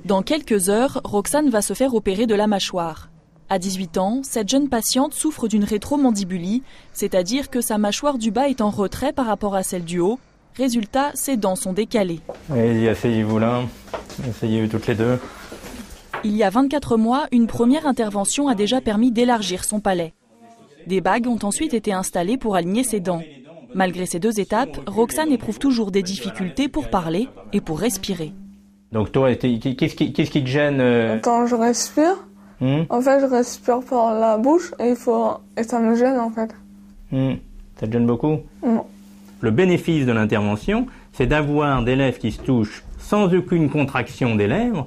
Dans quelques heures, Roxane va se faire opérer de la mâchoire. À 18 ans, cette jeune patiente souffre d'une rétromandibulie, c'est-à-dire que sa mâchoire du bas est en retrait par rapport à celle du haut. Résultat, ses dents sont décalées. Allez-y, asseyez-vous là, asseyez-vous toutes les deux. Il y a 24 mois, une première intervention a déjà permis d'élargir son palais. Des bagues ont ensuite été installées pour aligner ses dents. Malgré ces deux étapes, Roxane éprouve toujours des difficultés pour parler et pour respirer. Donc toi, qu'est-ce qui te gêne Quand je respire, en fait, je respire par la bouche et ça me gêne en fait. Ça te gêne beaucoup? Non. Le bénéfice de l'intervention, c'est d'avoir des lèvres qui se touchent sans aucune contraction des lèvres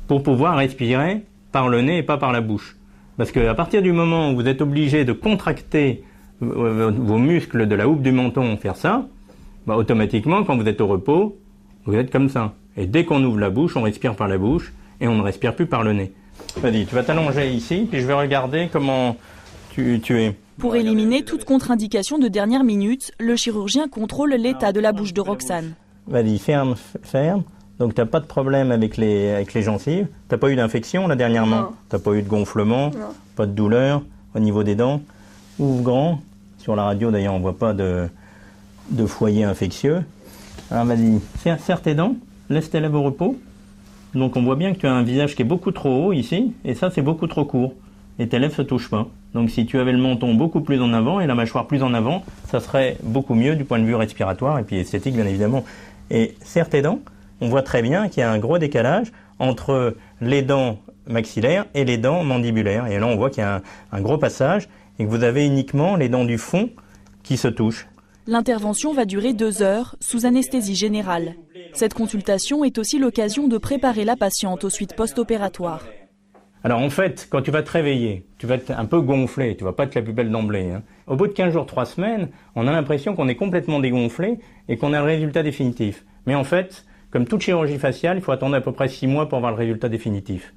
pour pouvoir respirer par le nez et pas par la bouche. Parce qu'à partir du moment où vous êtes obligé de contracter vos muscles de la houppe du menton, faire ça, automatiquement, quand vous êtes au repos, vous êtes comme ça. Et dès qu'on ouvre la bouche, on respire par la bouche et on ne respire plus par le nez. Vas-y, tu vas t'allonger ici, puis je vais regarder comment tu es. Pour éliminer toute contre-indication de dernière minute, le chirurgien contrôle l'état de la bouche de Roxane. Vas-y, ferme. Donc tu n'as pas de problème avec les gencives. Tu n'as pas eu d'infection là dernièrement? Tu n'as pas eu de gonflement? Non. Pas de douleur au niveau des dents? Ouvre grand. Sur la radio d'ailleurs on ne voit pas de foyer infectieux. Alors vas-y, serre tes dents, laisse tes lèvres au repos. Donc on voit bien que tu as un visage qui est beaucoup trop haut ici, et ça c'est beaucoup trop court. Et tes lèvres ne se touchent pas. Donc si tu avais le menton beaucoup plus en avant et la mâchoire plus en avant, ça serait beaucoup mieux du point de vue respiratoire et puis esthétique bien évidemment. Et serre tes dents, on voit très bien qu'il y a un gros décalage entre les dents maxillaires et les dents mandibulaires. Et là on voit qu'il y a un gros passage et que vous avez uniquement les dents du fond qui se touchent. L'intervention va durer 2 heures sous anesthésie générale. Cette consultation est aussi l'occasion de préparer la patiente aux suites post-opératoires. Alors en fait, quand tu vas te réveiller, tu vas être un peu gonflé, tu vas pas être la plus belle d'emblée. Au bout de 15 jours, 3 semaines, on a l'impression qu'on est complètement dégonflé et qu'on a le résultat définitif. Mais en fait, comme toute chirurgie faciale, il faut attendre à peu près 6 mois pour avoir le résultat définitif.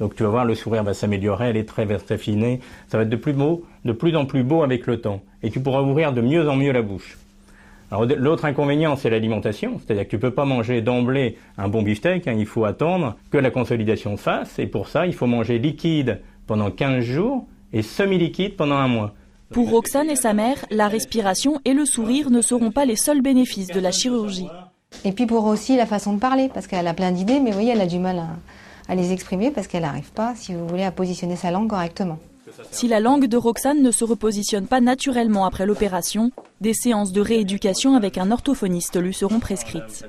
Donc tu vas voir, le sourire va s'améliorer, les traits vont s'affiner, ça va être de plus en plus beau avec le temps. Et tu pourras ouvrir de mieux en mieux la bouche. Alors l'autre inconvénient, c'est l'alimentation, c'est-à-dire que tu ne peux pas manger d'emblée un bon beefsteak, il faut attendre que la consolidation se fasse, et pour ça, il faut manger liquide pendant 15 jours et semi-liquide pendant 1 mois. Pour Roxane et sa mère, la respiration et le sourire ne seront pas les seuls bénéfices de la chirurgie. Et puis pour aussi la façon de parler, parce qu'elle a plein d'idées, mais vous voyez, elle a du mal à les exprimer parce qu'elle n'arrive pas, si vous voulez, à positionner sa langue correctement. Si la langue de Roxane ne se repositionne pas naturellement après l'opération, des séances de rééducation avec un orthophoniste lui seront prescrites.